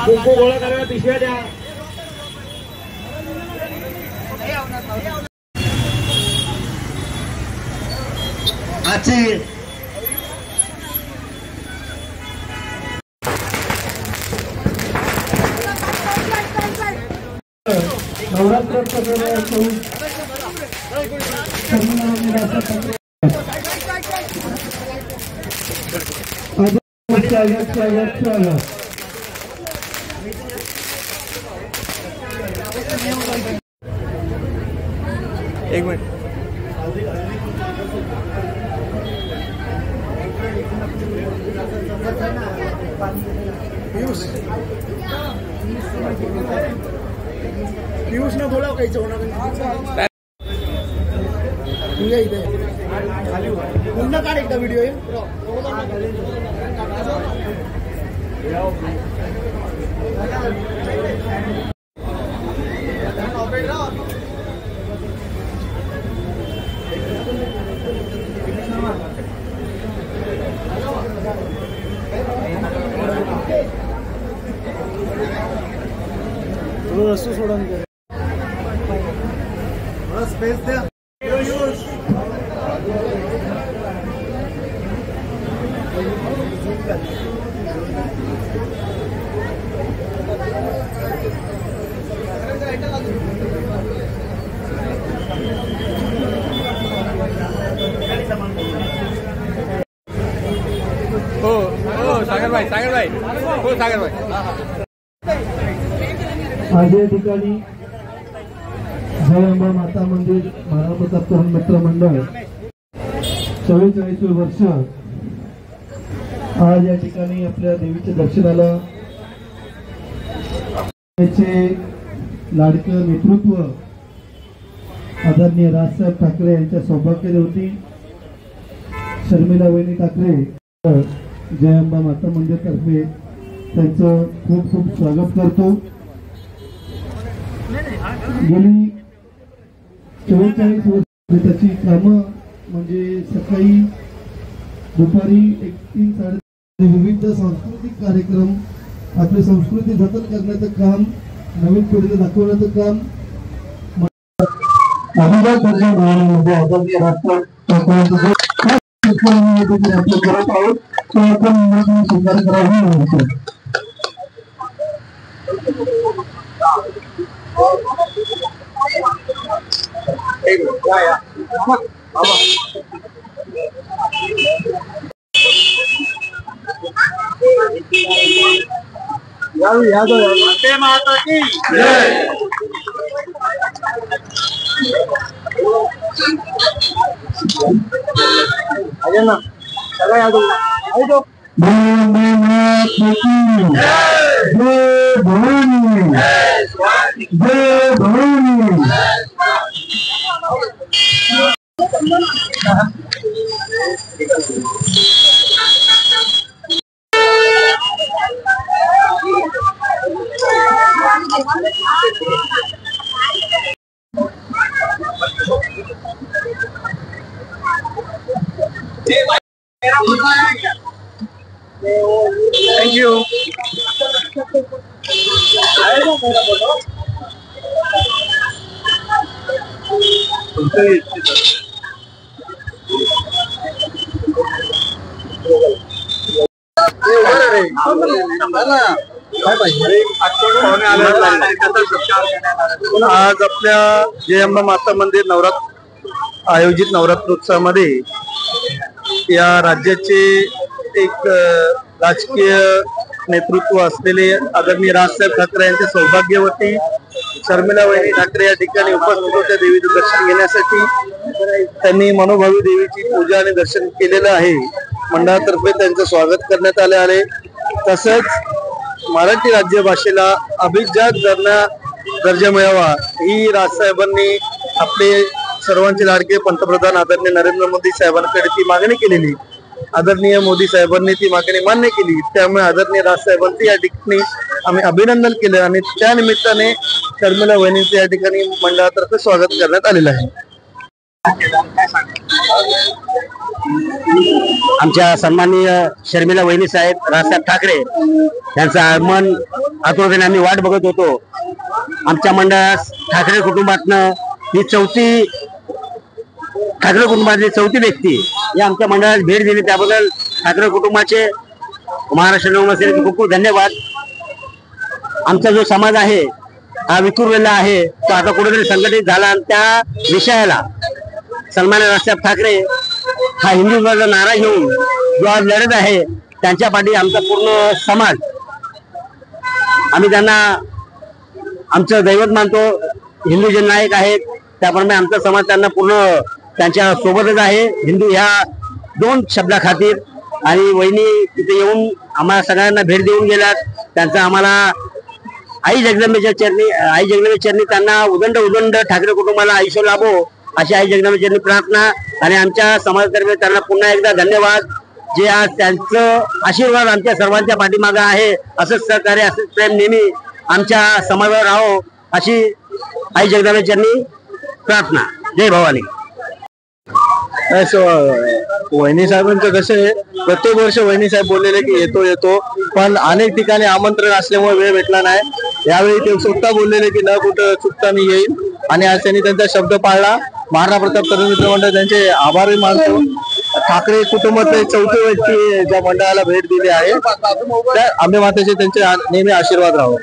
कुंकू गोळा करा, पिशव्या द्या. आजचे एक मिनिट. पियुष ने बोला कैसे होना इथे पुन्हा काढ एकदा व्हिडिओ रस्ते सोडून स्पेस द्या. हो हो सागर भाई हो सागर भाई. आज या ठिकाणी जय अंबा माता मंदिर महाराष्ट्र तरुण मित्र मंडळ 44 वर्ष आज या ठिकाणी आपल्या देवीच्या दर्शनाला त्याचे लाडकं नेतृत्व आदरणीय राजसाहेब ठाकरे यांच्या सौभाग्य होती. शर्मिला वहिनी ठाकरे जय अंबा माता मंदिर तर्फे त्यांचं खूप खूप स्वागत करतो. गेली 44 वर्ष त्याची कामं म्हणजे सकाळी दुपारी 3-3:30 विविध सांस्कृतिक कार्यक्रम आपली संस्कृती जतन करण्याचं काम नवीन पिढीला दाखवण्याचं काम अभिजात दर्जा मिळवण्यामध्ये आदरणीय राष्ट्रपती करत आहोत तो आपण स्वीकार करावा. माता की जय. ना सगळ्या यादव Thank you. आज आपल्या जय अंबा माता मंदिर नवरात्र आयोजित नवरात्रोत्सवामध्ये या राज्याचे एक राजकीय नेतृत्व असलेले आदरणीय राजसाहेब ठाकरे यांच्या सौभाग्यवती शर्मिला वहिनी ठाकरे या ठिकाणी उपस्थित होत्या देवीचं दर्शन घेण्यासाठी. त्यांनी मनोभावी देवीची पूजा आणि दर्शन केलेलं आहे. मंडळातर्फे त्यांचं स्वागत करण्यात आले आहे. तसंच मराठी राज्य भाषेला अभिजात दर्जा मिळावा ही राजसाहेबांनी आपले सर्वांचे लाडके पंतप्रधान आदरणीय नरेंद्र मोदी साहेबांकडे ती मागणी केलेली. आदरणीय मोदी साहेबांनी ती मागणी मान्य केली. त्यामुळे आदरणीय राजसाहेबांचे या ठिकाणी आम्ही अभिनंदन केलं आणि त्या निमित्ताने शर्मिला वहिनींचे या ठिकाणी मंडळातर्फे स्वागत करण्यात आलेलं आहे. आमच्या सन्माननीय शर्मिला वहिनी साहेब राजसाहेब ठाकरे यांचं आगमन आतुरतेने आम्ही वाट बघत होतो. आमच्या मंडळास ठाकरे कुटुंबातनं ही ठाकरे कुटुंबातली चौथी व्यक्ती या आमच्या मंडळात भेट दिली, त्याबद्दल ठाकरे कुटुंबाचे महाराष्ट्र नवसेनेचे खूप खूप धन्यवाद. आमचा जो समाज आहे हा विखुरलेला आहे, तो आता कुठेतरी संघटित झाला आणि त्या विषयाला सन्माननीय राजसाहेब ठाकरे हा हिंदुत्वाचा नारा घेऊन जो आज लढत आहे, त्यांच्या पाठी आमचा पूर्ण समाज, आम्ही त्यांना आमचं दैवत मानतो. हिंदू जननायक आहेत, त्याप्रमाणे आमचा समाज त्यांना पूर्ण त्यांच्या सोबतच आहे. हिंदू ह्या 2 शब्दाखातीर. आणि वहिनी तिथे येऊन आम्हाला सगळ्यांना भेट देऊन गेल्यात. त्यांचा आम्हाला आई जगदंबेच्या चरणी त्यांना उदंड ठाकरे कुटुंबाला आयुष्य लाभो अशी आई जगदंबेच्या चरणी प्रार्थना. आणि आमच्या समाजातर्फे त्यांना पुन्हा एकदा धन्यवाद, जे आज त्यांचं आशीर्वाद आमच्या सर्वांच्या पाठीमागे आहे. असंच सहकार्य, असंच प्रेम नेहमी आमच्या समाजावर राहो अशी आई जगदंबेच्या चरणी प्रार्थना. जय भवानी. वहिनी साहेबांचं कसं आहे, प्रत्येक वर्ष वहिनी साहेब बोललेले की येतो, पण अनेक ठिकाणी आमंत्रण असल्यामुळे वेळ भेटला नाही. यावेळी ते स्वतः बोललेले की न कुठं चुकता मी येईल, आणि आज त्यांनी त्यांचा शब्द पाळला. महाराणा प्रताप तरुण मित्र मंडळ त्यांचे आभारही मानतो. ठाकरे कुटुंबातले चौथी व्यक्ती ज्या मंडळाला भेट दिली आहे, त्या आंबे मातेचे त्यांचे नेहमी आशीर्वाद राहो.